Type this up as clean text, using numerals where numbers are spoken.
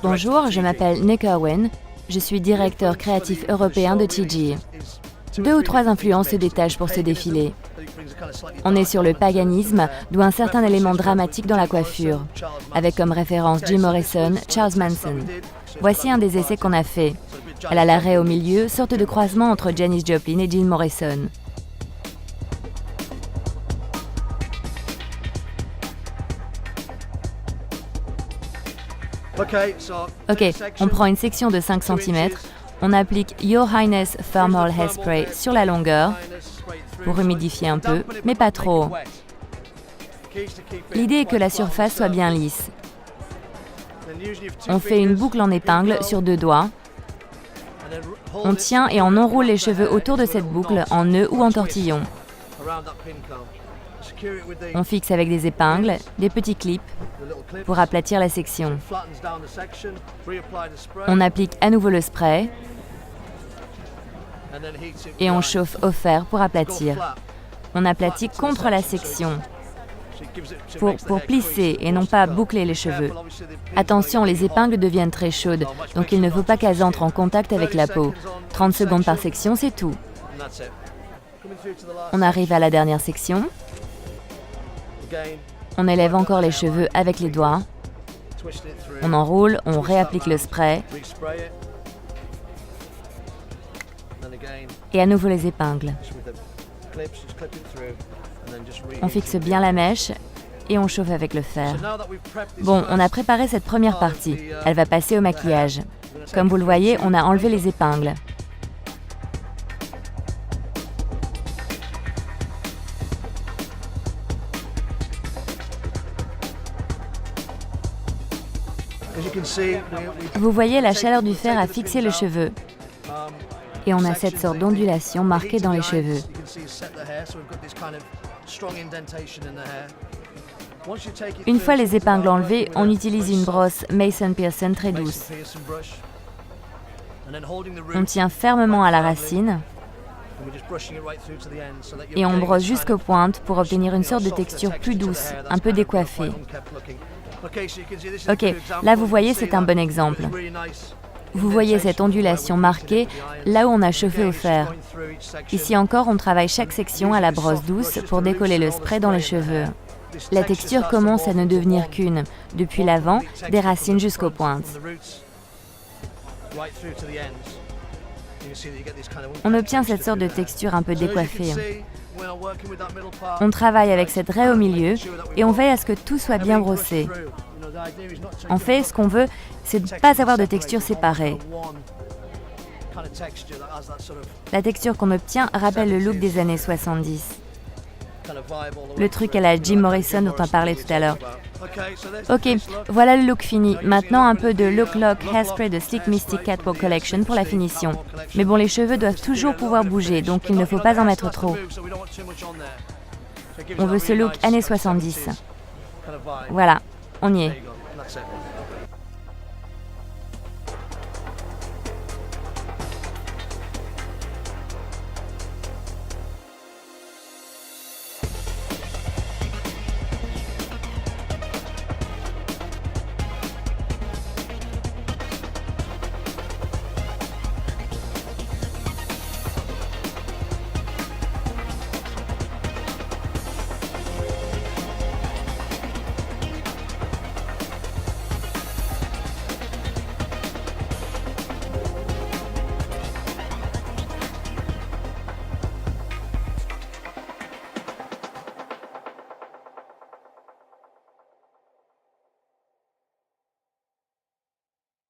Bonjour, je m'appelle Nick Irwin. Je suis directeur créatif européen de TG. 2 ou 3 influences se détachent pour ce défilé. On est sur le paganisme, d'où un certain élément dramatique dans la coiffure, avec comme référence Jim Morrison, Charles Manson. Voici un des essais qu'on a fait. Elle a l'arrêt au milieu, sorte de croisement entre Janis Joplin et Jim Morrison. Ok, on prend une section de 5 cm, on applique Your Highness Thermal Hairspray sur la longueur, pour humidifier un peu, mais pas trop. L'idée est que la surface soit bien lisse. On fait une boucle en épingle sur 2 doigts. On tient et on enroule les cheveux autour de cette boucle en nœud ou en tortillon. On fixe avec des épingles, des petits clips, pour aplatir la section. On applique à nouveau le spray et on chauffe au fer pour aplatir. On aplatit contre la section pour plisser et non pas boucler les cheveux. Attention, les épingles deviennent très chaudes, donc il ne faut pas qu'elles entrent en contact avec la peau. 30 secondes par section, c'est tout. On arrive à la dernière section. On élève encore les cheveux avec les doigts. On enroule, on réapplique le spray. Et à nouveau les épingles. On fixe bien la mèche et on chauffe avec le fer. Bon, on a préparé cette première partie. Elle va passer au maquillage. Comme vous le voyez, on a enlevé les épingles. Vous voyez, la chaleur du fer a fixé le cheveu. Et on a cette sorte d'ondulation marquée dans les cheveux. Une fois les épingles enlevées, on utilise une brosse Mason Pearson très douce. On tient fermement à la racine et on brosse jusqu'aux pointes pour obtenir une sorte de texture plus douce, un peu décoiffée. Ok, là vous voyez, c'est un bon exemple. Vous voyez cette ondulation marquée là où on a chauffé au fer. Ici encore, on travaille chaque section à la brosse douce pour décoller le spray dans les cheveux. La texture commence à ne devenir qu'une, depuis l'avant, des racines jusqu'aux pointes. On obtient cette sorte de texture un peu décoiffée. On travaille avec cette raie au milieu et on veille à ce que tout soit bien brossé. En fait, ce qu'on veut, c'est de ne pas avoir de texture séparée. La texture qu'on obtient rappelle le look des années 70. Le truc à la Jim Morrison dont on parlait tout à l'heure. Ok, voilà le look fini. Maintenant, un peu de Look Lock Hairspray de Sleek Mystic Catwalk Collection pour la finition. Mais bon, les cheveux doivent toujours pouvoir bouger, donc il ne faut pas en mettre trop. On veut ce look années 70. Voilà, on y est.